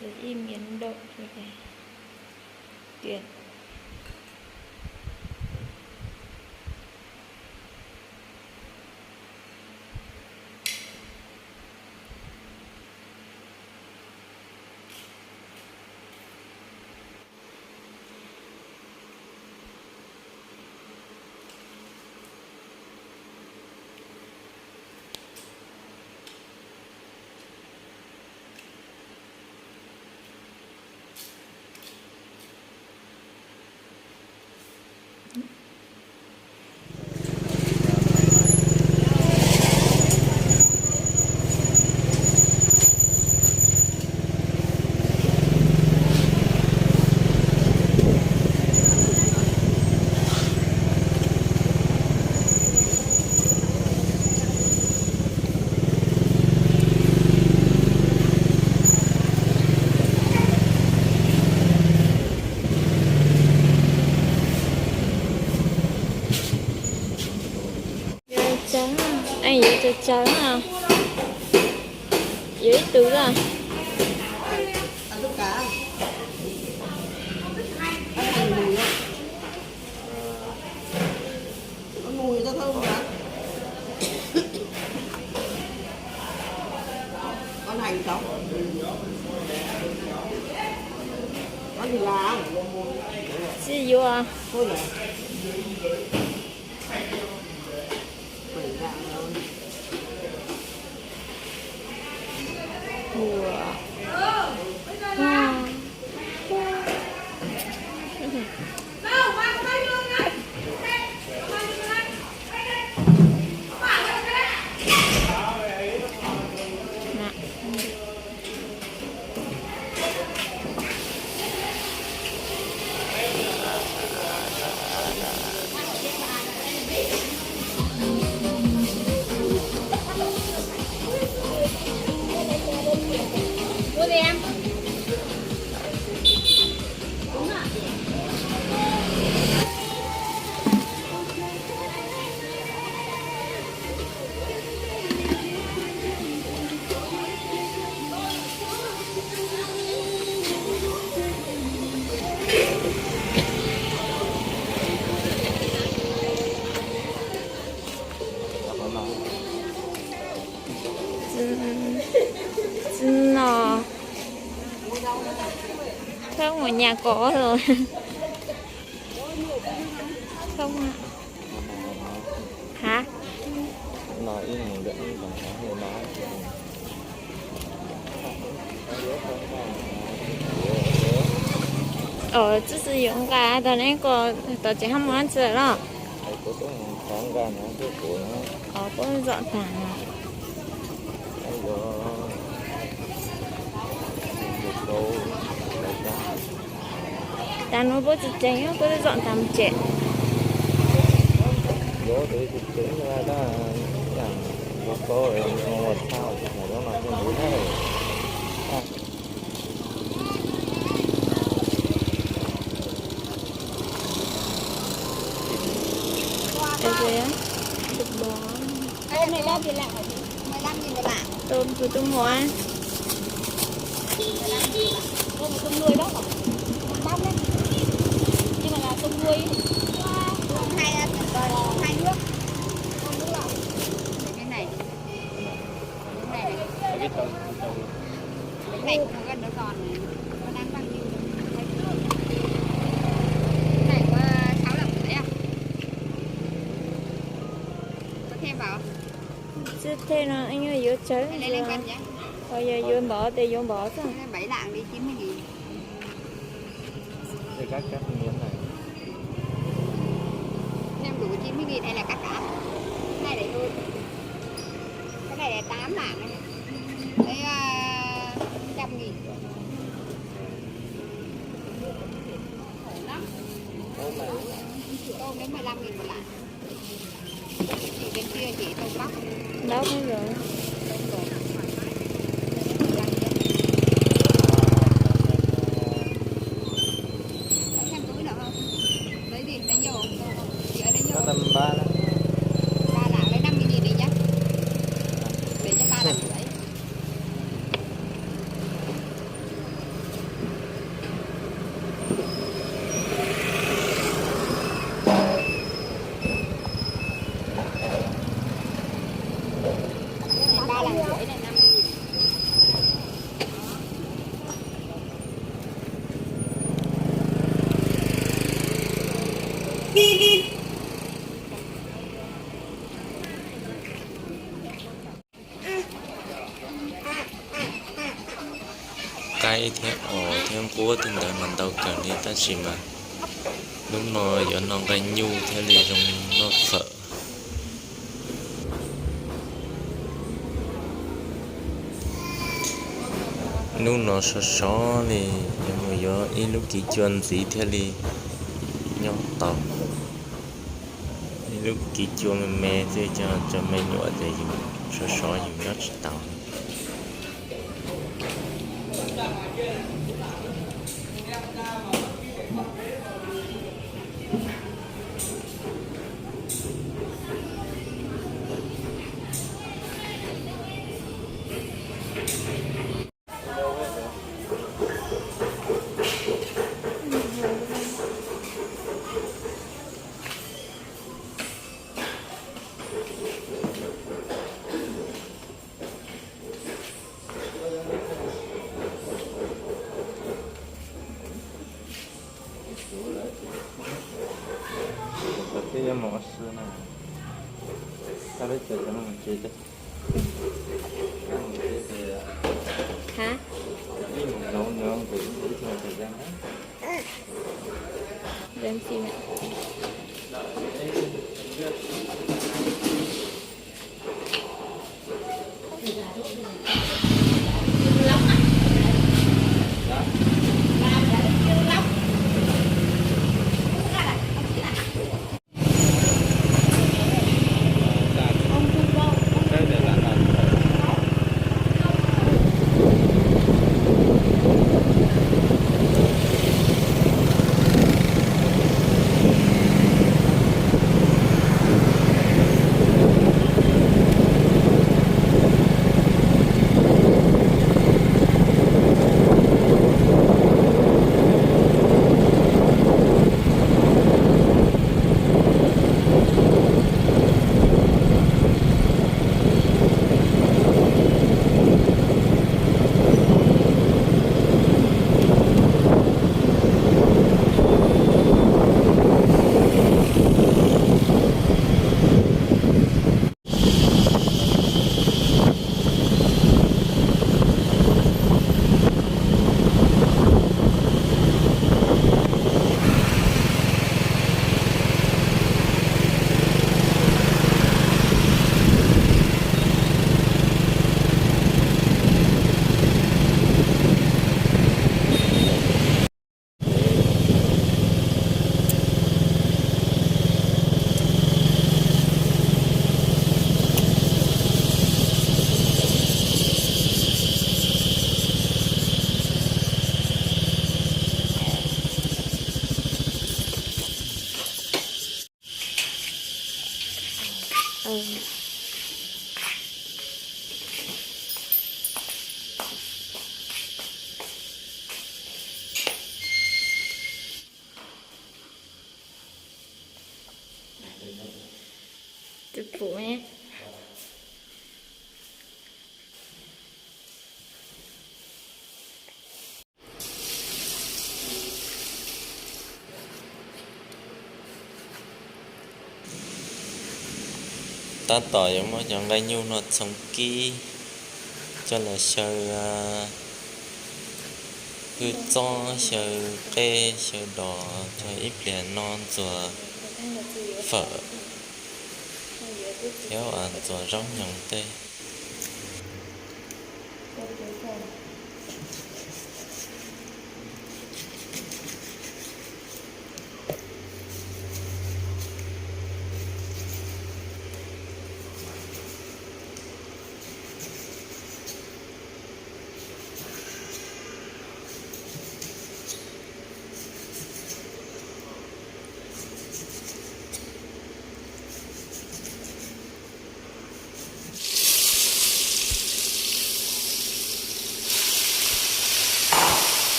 Sẽ im biến độ như thế tuyệt. Trắng anh giữ cho trắng à, dưới tứ à. Ăn tất cả. Ăn hành mùi không? Ăn mùi cho thơm hả? Ăn hành không? Ăn gì là? Gì vô à? Thôi nhỉ? Bảy dạng rồi. Wow. Wow. Mua gì em? Nó không, ở nhà có rồi. Không à. Hả? Nói ít một lượt còn có người nói Chứ sử dụng gà tao nãy có tao chỉ không muốn chơi đó. thầy có con gà nó cái của nó Có dọn thẳng à. bây giờ một câu đại ca Ta nói bố chị tránh á, có dọn thẳng trẻ. gió tới cái tính ra đó chẳng có câu rồi một sao thì nó là cái núi này Đây rồi á, thịt bò. Tôm này bao nhiêu lạng hả chị? 15.000 một lạng. Tôm từ tôm hóa. 15.000 lạng. Tôm là tôm nuôi đó hả? Tôm bóc đấy. Nhưng mà là tôm nuôi ấy. Tôm hai nước. Tôm nước lọc. Cái này. Cái này này. cái tông Cái này cũng có gần nó giòn này. Nó đang bao nhiêu? Cái này có 6 lạng rưỡi à? Có thêm vào không? Chứ thế nào anh ơi, vô cháy Cái này lên cân nhé. bây giờ vô bỏ thì vô bỏ thôi. 7 lạng đi 90.000. cái các miếng này Thêm đủ 90.000 hay là cắt cả? Cái này để thôi. Cái này là 8 lạng này. Đây 100.000. Khổ lắm. Tôm đến 15.000 một lạng. Thì bên kia chỉ tôm bóc. Đó mới rồi. Tôm rồi. Lấy thêm túi nữa không? Lấy gì? Lấy nhiều không? Chị ở lấy nhiều nó không? tầm 3 đó 3 lạng lấy 50.000 đi nhá. Để cho 3 lạng rưỡi. ai theo theo cố tình đời mình đâu cần đi ta chỉ mà lúc nó giờ nó gây nhu theo lý trong nó sợ lúc nó sợ thì mà giờ ít lúc kỳ chuyên gì theo lý nhau tàu lúc kỳ chuyên mẹ thì cho mẹ nhọ thì dùng sợ dùng nhất tàu cái món xưa này ta biết chơi cho nó mình chơi chứ hả cái mình nấu nướng thì ít nhiều thời gian hết lên xin ạ chụp phụ nhé ta tỏi mà chẳng gây nhu nó sống kỹ cho là chơi cứ cho chơi kê chơi đỏ chơi ít liền non rồi phở kéo ăn rồi rong nhồng tê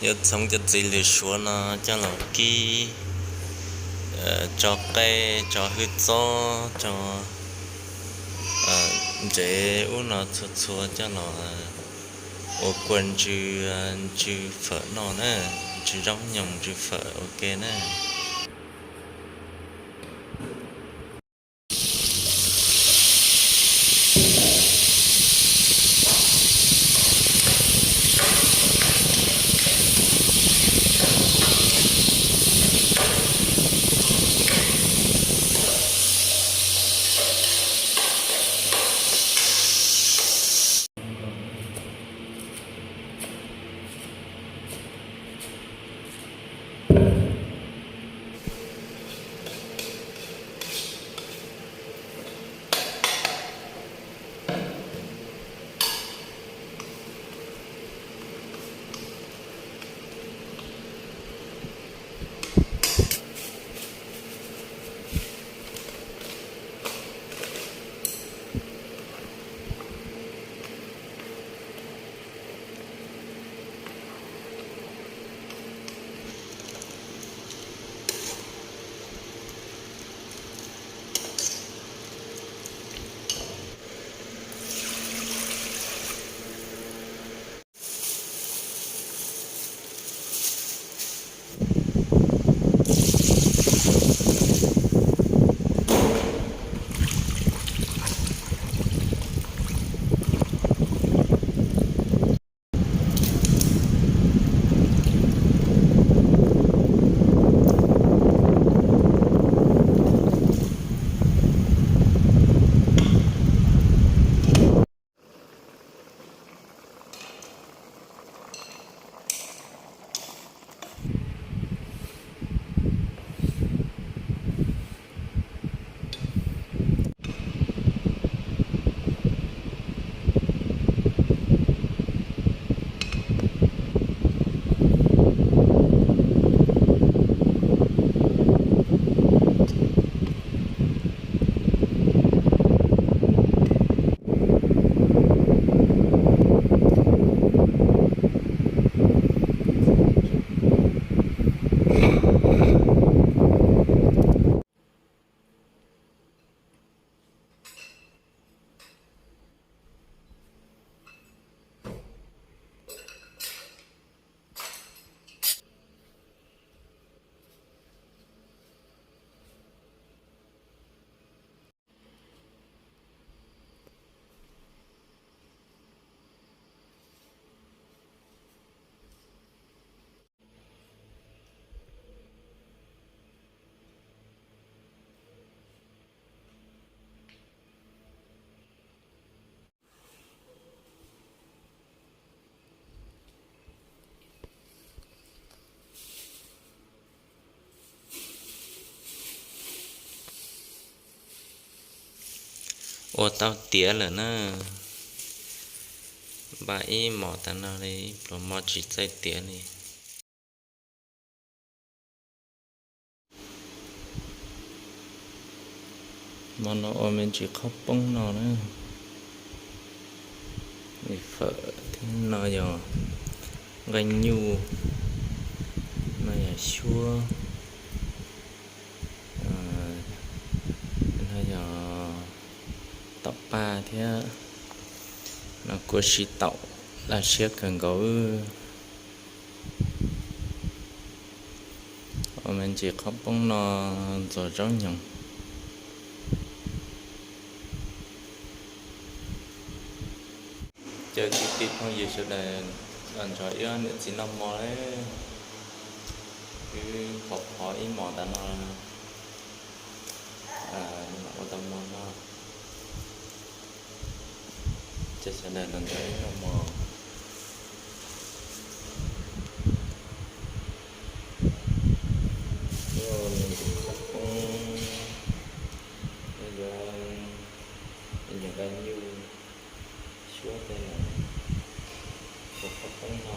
giờ sống chất gì lì xua nó cho là kí cho cây cho hít gió cho dễ uống nó chua chua cho nó ô quần chữ phở nó nè chữ giống nhồng chữ phở ok nè. Ô tao tía là nó bà ấy mỏ tao nào đấy rồi mỏ chỉ chạy tía này mà nó ôm mình chỉ khóc bông nó nữa thì phở thì nó giờ gánh nhu nó là chua nó giờ tóc ba thế nó có xí tàu là xí cần gấu mình chỉ khóc bông nó rồi giống nhung chơi cái tít không gì sau này làm cho yếu nữa chỉ nằm mò đấy cứ học hỏi ý mò ta nó nhưng mà có tâm mò nó chơi sau này lần thấy nó mò rồi mình cũng khóc bây giờ mình nhận ra như xuống đây là một khóc bóng nó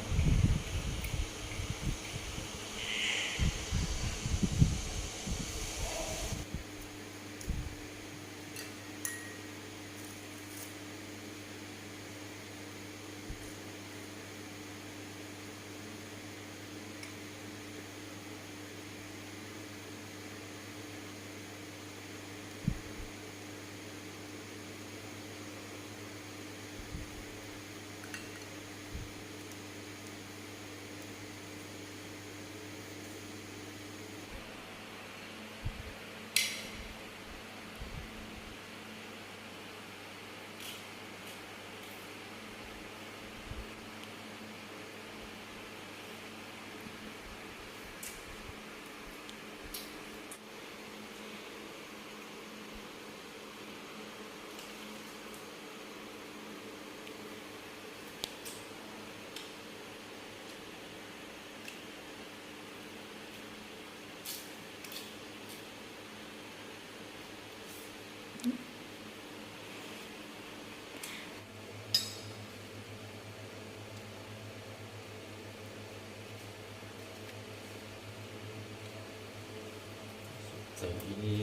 Rồi đi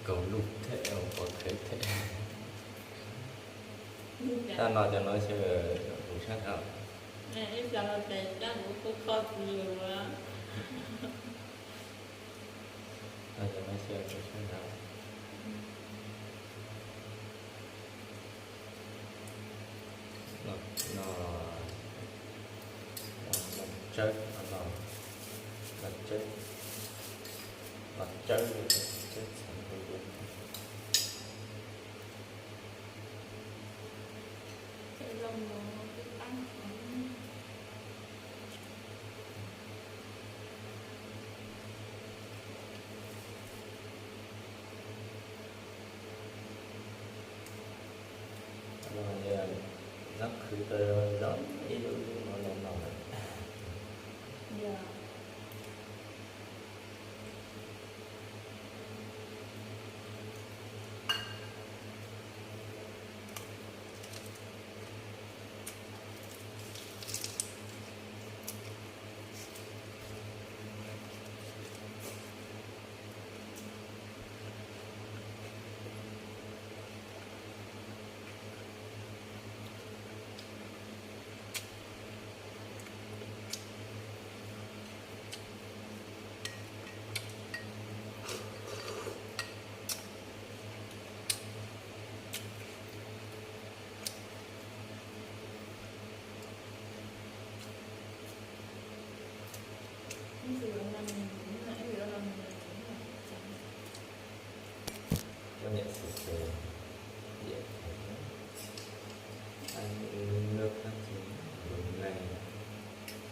cầu lục thế có thể thế ta nói cho nó chưa đủ sát không em giờ là để chắc cũng khó nhiều quá. nói cho nó chưa đủ sát không nó chết nó chết nó chết chết Cái lông nó cứ tăng. nó khử tới đó ý đồ nó lên nó Dạ. có nhận sự dễ ăn nước ăn chín một ngày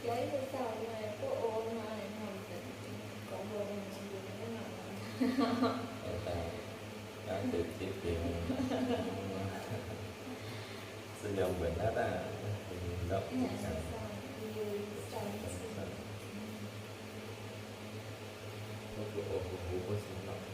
Giấy thì sao này có ôn mà này không thì có bơm gì thế nào. người ta đã tự tiết kiệm sử dụng bệnh đó là động một bộ phục vụ của sinh động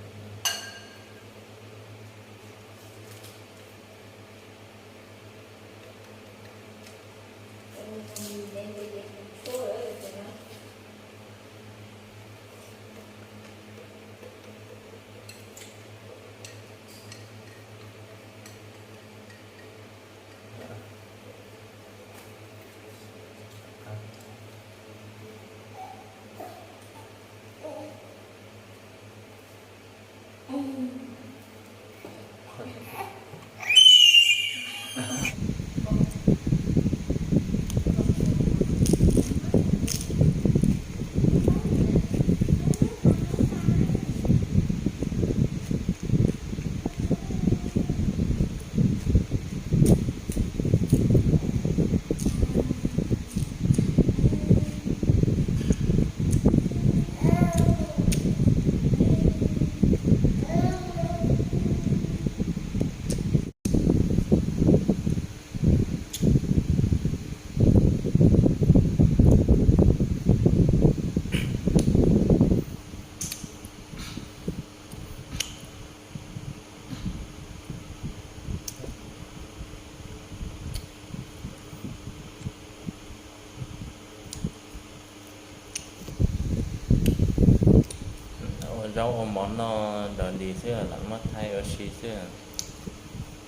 rau món nó đợt đi xưa lắm mất thay ở xí xưa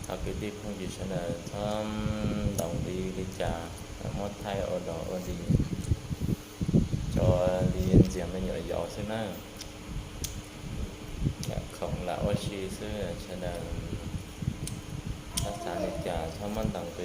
họ cái đi không gì sẽ là thơm đồng đi trà mất thay ở đó ở đi cho đi ăn diện nó nhỏ gió xưa nó không là ở xí xưa sẽ là các sản đi trà thơm mất đồng đi